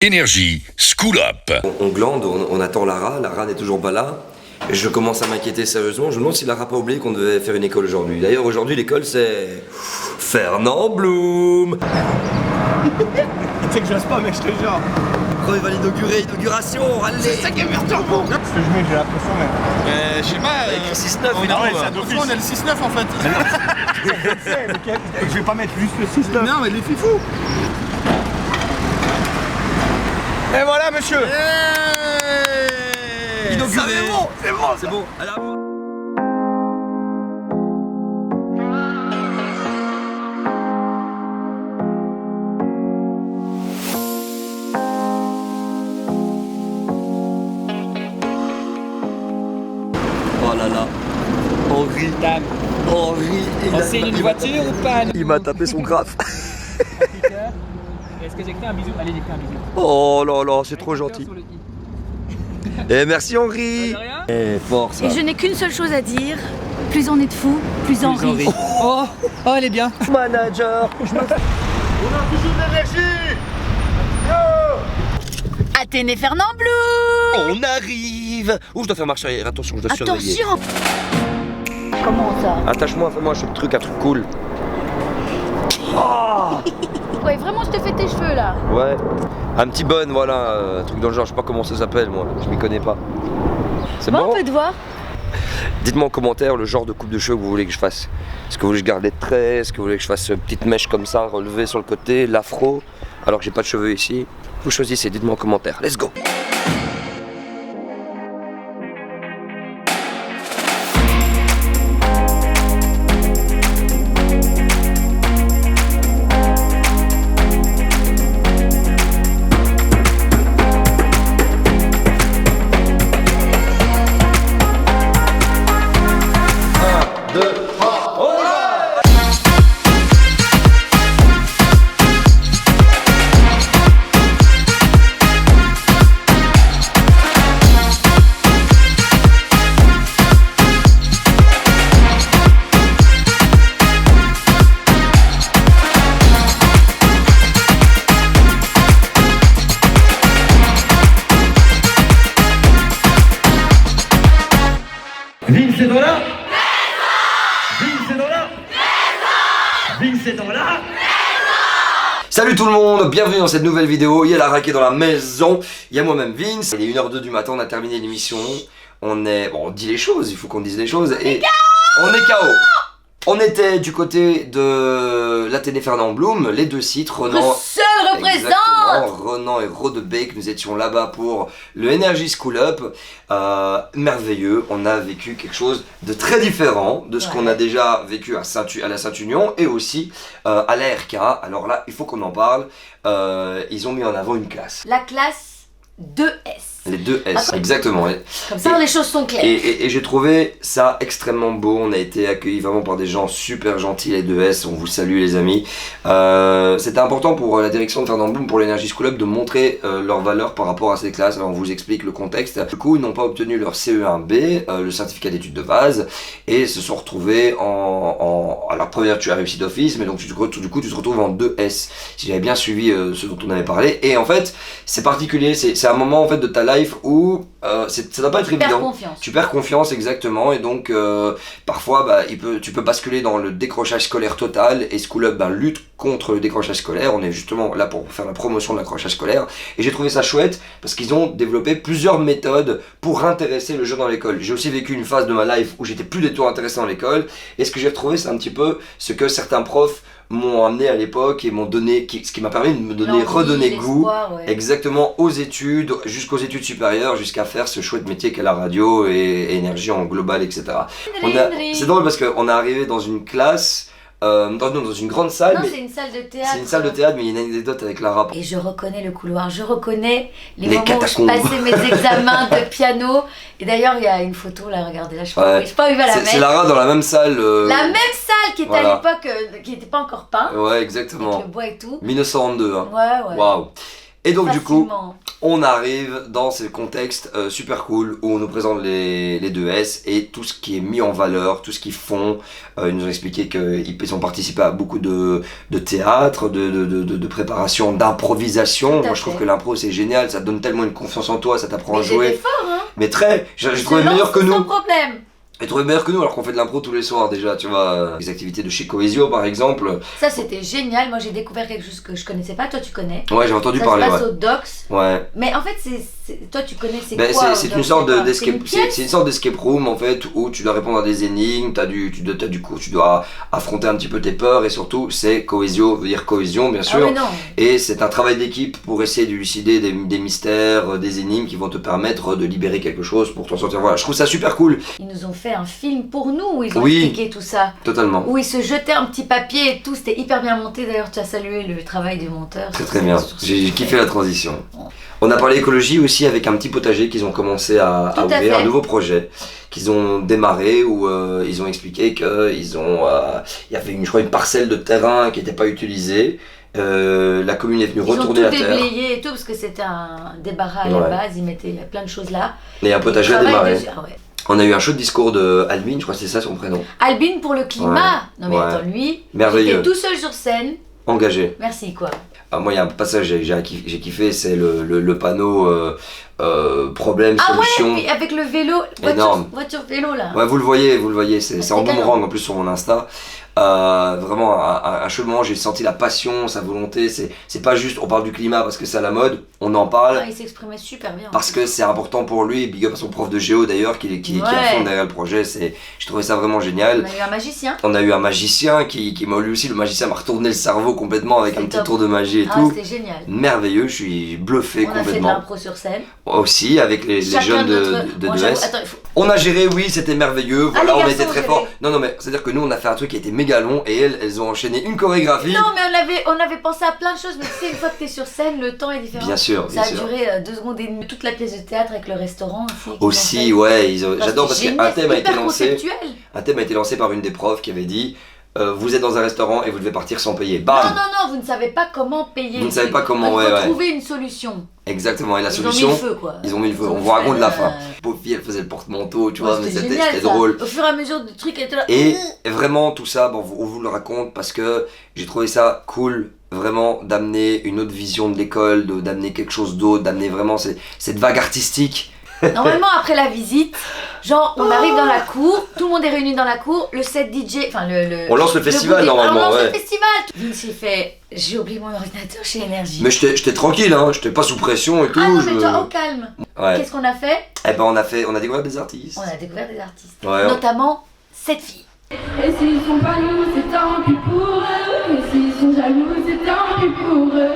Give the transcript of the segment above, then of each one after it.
Énergie, School Up. On glande, on attend Lara n'est toujours pas là. Je commence à m'inquiéter sérieusement, je me demande si Lara n'a pas oublié qu'on devait faire une école aujourd'hui. D'ailleurs aujourd'hui l'école c'est... Fernand Blum. Tu sais que j'ose pas mec, je te jure. Quand il va l'inaugurer, inauguration, allez. C'est ça qui est perturbant. Ce que je mets, j'ai l'impression même. Je sais pas. Avec 6-9, on a le 6-9 en fait. Je vais pas mettre juste le 6-9. Non mais les fifous. Et voilà monsieur. Inauguré. C'est bon. Alors... Oh là là, Henri, C'est une voiture ou pas? il m'a tapé son graphe. Est-ce que j'ai fait un bisou? Allez, j'ai fait un bisou. Oh là là, c'est trop gentil. Et merci Henri. Et force. Et je n'ai qu'une seule chose à dire, plus on est de fous, plus on rit. Oh, elle est bien. Manager. On a toujours de l'énergie. Athénée Fernand Blum. On arrive. Ouh, je dois faire marche arrière. Attention, je dois surveiller. Attention. Comment ça? Attache-moi, fais-moi un truc cool. Ouais, vraiment, je te fais tes cheveux là. Ouais. Un petit bun, voilà, un truc dans le genre. Je sais pas comment ça s'appelle, moi. Je m'y connais pas. C'est Bon, bon. on peut te voir. Dites-moi en commentaire le genre de coupe de cheveux que vous voulez que je fasse. Est-ce que vous voulez que je garde les traits? Est-ce que vous voulez que je fasse une petite mèche comme ça, relevée sur le côté, l'afro, alors que j'ai pas de cheveux ici? Vous choisissez, dites-moi en commentaire. Let's go. Vince est dans là. Vince est dans là. Vince est dans là. Salut tout le monde, bienvenue dans cette nouvelle vidéo. Il y a Lara qui est dans la maison, il y a moi-même Vince. Il est 1h02 du matin, on a terminé l'émission. On dit les choses, il faut qu'on dise les choses. Et on est KO. On était du côté de l'Athénée Fernand Blum, les deux sites, Renan... Seul représente. Exactement, Renan et Rodebeke, nous étions là-bas pour le Energy School Up. Merveilleux, on a vécu quelque chose de très différent de ce qu'on a déjà vécu à la Saint-Union et aussi à la RK. Alors là, il faut qu'on en parle. Ils ont mis en avant une classe. La classe 2S. Les deux S, exactement. Comme ça, les choses sont claires. Et j'ai trouvé ça extrêmement beau. On a été accueillis vraiment par des gens super gentils, les deux S. On vous salue, les amis. C'était important pour la direction de Fernand Blum, pour l'Energy School Up, de montrer leur valeur par rapport à ces classes. Alors, on vous explique le contexte. Du coup, ils n'ont pas obtenu leur CE1B, le certificat d'études de base, et se sont retrouvés alors, première, tu as réussi d'office, mais donc du coup, tu te retrouves en 2S. Si j'avais bien suivi ce dont on avait parlé. Et en fait, c'est particulier. C'est un moment en fait de ta life où ça doit pas être évident. Tu perds confiance, exactement, et donc parfois tu peux basculer dans le décrochage scolaire total, et School Up lutte contre le décrochage scolaire. On est justement là pour faire la promotion de l'accrochage scolaire, et j'ai trouvé ça chouette parce qu'ils ont développé plusieurs méthodes pour intéresser le jeu dans l'école. J'ai aussi vécu une phase de ma life où j'étais plus du tout intéressé dans l'école, et ce que j'ai retrouvé, c'est un petit peu ce que certains profs m'ont amené à l'époque et m'ont donné, ce qui m'a permis de me redonner goût, exactement, aux études, jusqu'aux études supérieures, jusqu'à faire ce chouette métier qu'est la radio et énergie en global, etc. C'est drôle parce qu'on est arrivé dans une classe, dans une grande salle. Non, c'est une salle de théâtre. C'est une salle de théâtre, mais il y a une anecdote avec Lara. Et je reconnais le couloir, je reconnais les moments catacombes où je passais mes examens de piano. Et d'ailleurs, il y a une photo là, regardez là, je sais pas où il va la mettre. C'est Lara dans la même salle. La même salle qui était à l'époque, qui n'était pas encore peinte. Ouais, exactement. Avec le bois et tout. 1922. Hein. Ouais. Waouh. Et donc du coup, On arrive dans ce contexte super cool où on nous présente les 2S et tout ce qui est mis en valeur, tout ce qu'ils font. Ils nous ont expliqué qu'ils ont participé à beaucoup de théâtre, de préparation, d'improvisation. Moi je trouve que l'impro c'est génial, ça te donne tellement une confiance en toi, ça t'apprend à jouer. Mais fort, hein. Mais très, j'ai trouvé meilleur que nous. Sans problème. J'ai trouvé meilleur que nous alors qu'on fait de l'impro tous les soirs déjà, tu vois. Les activités de chez Cohesio par exemple. Ça c'était génial, moi j'ai découvert quelque chose que je connaissais pas, toi tu connais. Ouais, j'ai entendu ça parler. Ça se passe ouais. au Docs. Ouais. Mais en fait, toi tu connais, c'est Ben, quoi c'est au une Docs, sorte c'est quoi d'escape, C'est une pièce c'est une sorte d'escape room en fait où tu dois répondre à des énigmes, tu dois affronter un petit peu tes peurs et surtout c'est Cohesio, veut dire cohésion bien sûr. Ah oui, non. Et c'est un travail d'équipe pour essayer de lucider des mystères, des énigmes qui vont te permettre de libérer quelque chose pour t'en sortir. Voilà, je trouve ça super cool. Ils nous ont fait un film pour nous où ils ont Oui. expliqué tout ça. Totalement. Où ils se jetaient un petit papier et tout, c'était hyper bien monté. D'ailleurs, tu as salué le travail du monteur. C'est très bien, j'ai kiffé la transition. On a parlé écologie aussi avec un petit potager qu'ils ont commencé à Tout à ouvrir, fait. un nouveau projet qu'ils ont démarré où ils ont expliqué qu'il y avait je crois une parcelle de terrain qui n'était pas utilisée. La commune est venue Ils ont tout retourner la terre déblayé et tout parce que c'était un débarras à Ouais. la base. Ils mettaient plein de choses là. et un potager à Ils travaillent démarrer. dessus. Ah ouais. On a eu un show de discours de Alvin, je crois que c'est ça son prénom. Albin pour le climat. Non mais Ouais. attends, lui, il Merveilleux. était tout seul sur scène. Engagé. Merci quoi. Ah, moi il y a un passage j'ai kiffé, c'est le panneau problème, Ah ouais, solution. puis avec le vélo, Énorme. voiture vélo là. Ouais, vous le voyez, c'est en canon. boomerang en plus sur mon Insta. Vraiment un chaud moment, j'ai senti la passion, sa volonté, c'est pas juste on parle du climat parce que c'est à la mode, on en parle Ah, il s'exprimait super bien. parce que c'est important pour lui, big up à son prof de géo d'ailleurs qui est à fond derrière le projet, j'ai trouvé ça vraiment génial. On a eu un magicien. On a eu un magicien qui m'a lui aussi, le magicien m'a retourné le cerveau complètement avec C'est un petit top. tour de magie et Ah, tout. c'était génial. Merveilleux, je suis bluffé On a fait de complètement. l'impro sur scène. Aussi avec les Chacun jeunes notre- de Bon, 2S. j'avoue, attends, il faut- On a géré, oui, c'était merveilleux. Ah, Voilà, les on a garçons été très ont fort. géré. Non, mais c'est-à-dire que nous, on a fait un truc qui était méga long et elles ont enchaîné une chorégraphie. Non, mais on avait pensé à plein de choses, mais tu sais, une fois que t'es sur scène, le temps est différent. Bien sûr, Ça bien a sûr. duré 2 secondes et demie. Toute la pièce de théâtre avec le restaurant aussi. qu'ils ont Aussi, fait. ouais, j'adore parce c'était qu'un génial, thème a été hyper lancé. conceptuel. Un thème a été lancé par une des profs qui avait dit vous êtes dans un restaurant et vous devez partir sans payer. Bam. Non, vous ne savez pas comment payer. Vous ne savez pas comment, Il ouais, faut ouais. trouver une solution. Exactement. Et la Ils solution, ont mis le feu, quoi. ils ont mis le feu. Ils ont On vous raconte fait, la fin. Pauvre fille, elle faisait le porte-manteau, tu vois, mais C'était c'était génial, ça. drôle. Au fur et à mesure du truc, elle était là. Et vraiment tout ça, bon, on vous le raconte parce que j'ai trouvé ça cool, vraiment d'amener une autre vision de l'école, d'amener quelque chose d'autre, d'amener vraiment cette vague artistique. Normalement, après la visite, genre, on arrive dans la cour, tout le monde est réuni dans la cour, le set DJ, enfin On lance le festival, normalement, on lance ouais. le festival. Vince il fait, j'ai oublié mon ordinateur chez Énergie. Mais j'étais tranquille, hein, j'étais pas sous pression et tout. Ah non, mais toi, au calme. Ouais. Qu'est-ce qu'on a fait? Eh ben on a découvert des artistes. On a découvert des artistes. Ouais, Notamment cette fille. Et s'ils sont pas nous, c'est tant pis pour eux. Et s'ils sont jaloux, c'est tant pis pour eux.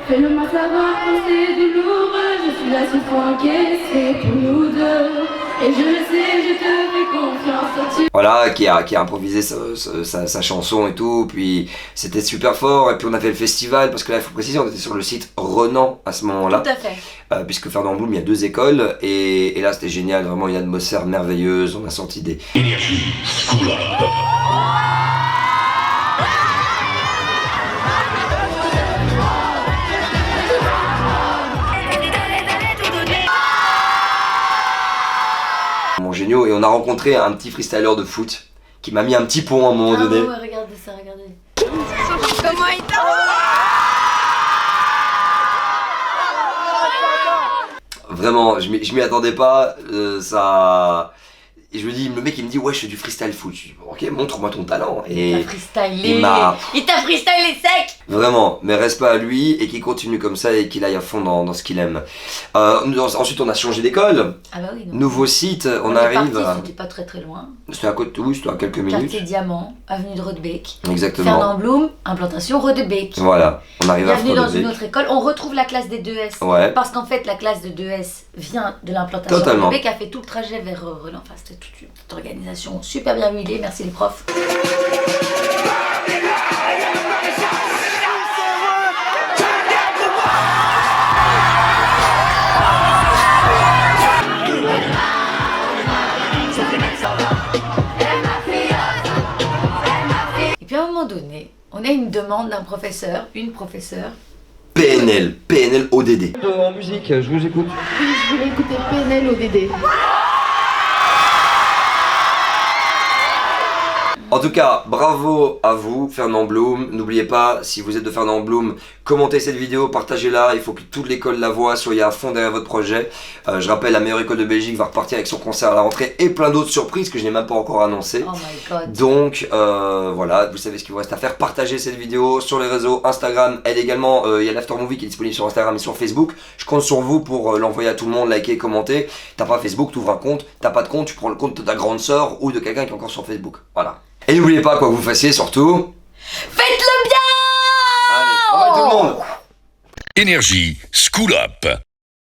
Fais-le-moi savoir quand c'est douloureux. Je suis là ce soir encaissé pour nous deux. Et je le sais, je te fais confiance. Tu Voilà, qui a improvisé sa chanson et tout, puis c'était super fort, et puis on a fait le festival, parce que là il faut préciser, on était sur le site Renan à ce moment-là, Tout à fait. puisque Fernand Blum, il y a 2 écoles, et là c'était génial, vraiment une atmosphère merveilleuse, on a sorti des... Énergie School Up. géniaux, et on a rencontré un petit freestyler de foot, qui m'a mis un petit pont à un moment donné. Ouais, regardez ça, regardez. Vraiment, je m'y attendais pas, ça... Et je me dis, le mec il me dit ouais je fais du freestyle foot. Je dis ok, montre-moi ton talent. Il Et t'a freestylé. il t'a freestylé sec. vraiment, mais reste pas à lui et qu'il continue comme ça et qu'il aille à fond dans ce qu'il aime. Ensuite on a changé d'école, Ah bah oui. non. nouveau site, on est arrive. parti, c'était pas très très loin. C'était à côté, oui, c'était à quelques minutes. Quartier Diamant, avenue de Rodebeek. Exactement. Fernand Blum, implantation Rodebeek. Voilà, on arrive à Bienvenue dans une Frodebeek. autre école. On retrouve la classe des 2S. Ouais. Parce qu'en fait, la classe de 2S vient de l'implantation Totalement. Rodebeek, a fait tout le trajet vers Renan. Enfin, c'était toute une petite organisation super bien huilée. Merci les profs. Et puis à un moment donné, on a une demande d'un professeur, une professeure, PNL, PNL ODD. En musique, je vous écoute. Oui, je voulais écouter PNL ODD. En tout cas, bravo à vous, Fernand Blum. N'oubliez pas, si vous êtes de Fernand Blum, commentez cette vidéo, partagez-la. Il faut que toute l'école la voie, soyez à fond derrière votre projet. Je rappelle, la meilleure école de Belgique va repartir avec son concert à la rentrée et plein d'autres surprises que je n'ai même pas encore annoncées. Oh my god. Donc voilà, vous savez ce qu'il vous reste à faire. Partagez cette vidéo sur les réseaux Instagram. Elle également, il y a l'After Movie qui est disponible sur Instagram et sur Facebook. Je compte sur vous pour l'envoyer à tout le monde, liker, commenter. T'as pas Facebook, tu ouvres un compte. T'as pas de compte, tu prends le compte de ta grande sœur ou de quelqu'un qui est encore sur Facebook. Voilà. Et n'oubliez pas, quoi que vous fassiez, surtout... Faites-le bien! Allez, bye bye tout le monde! Énergie School Up.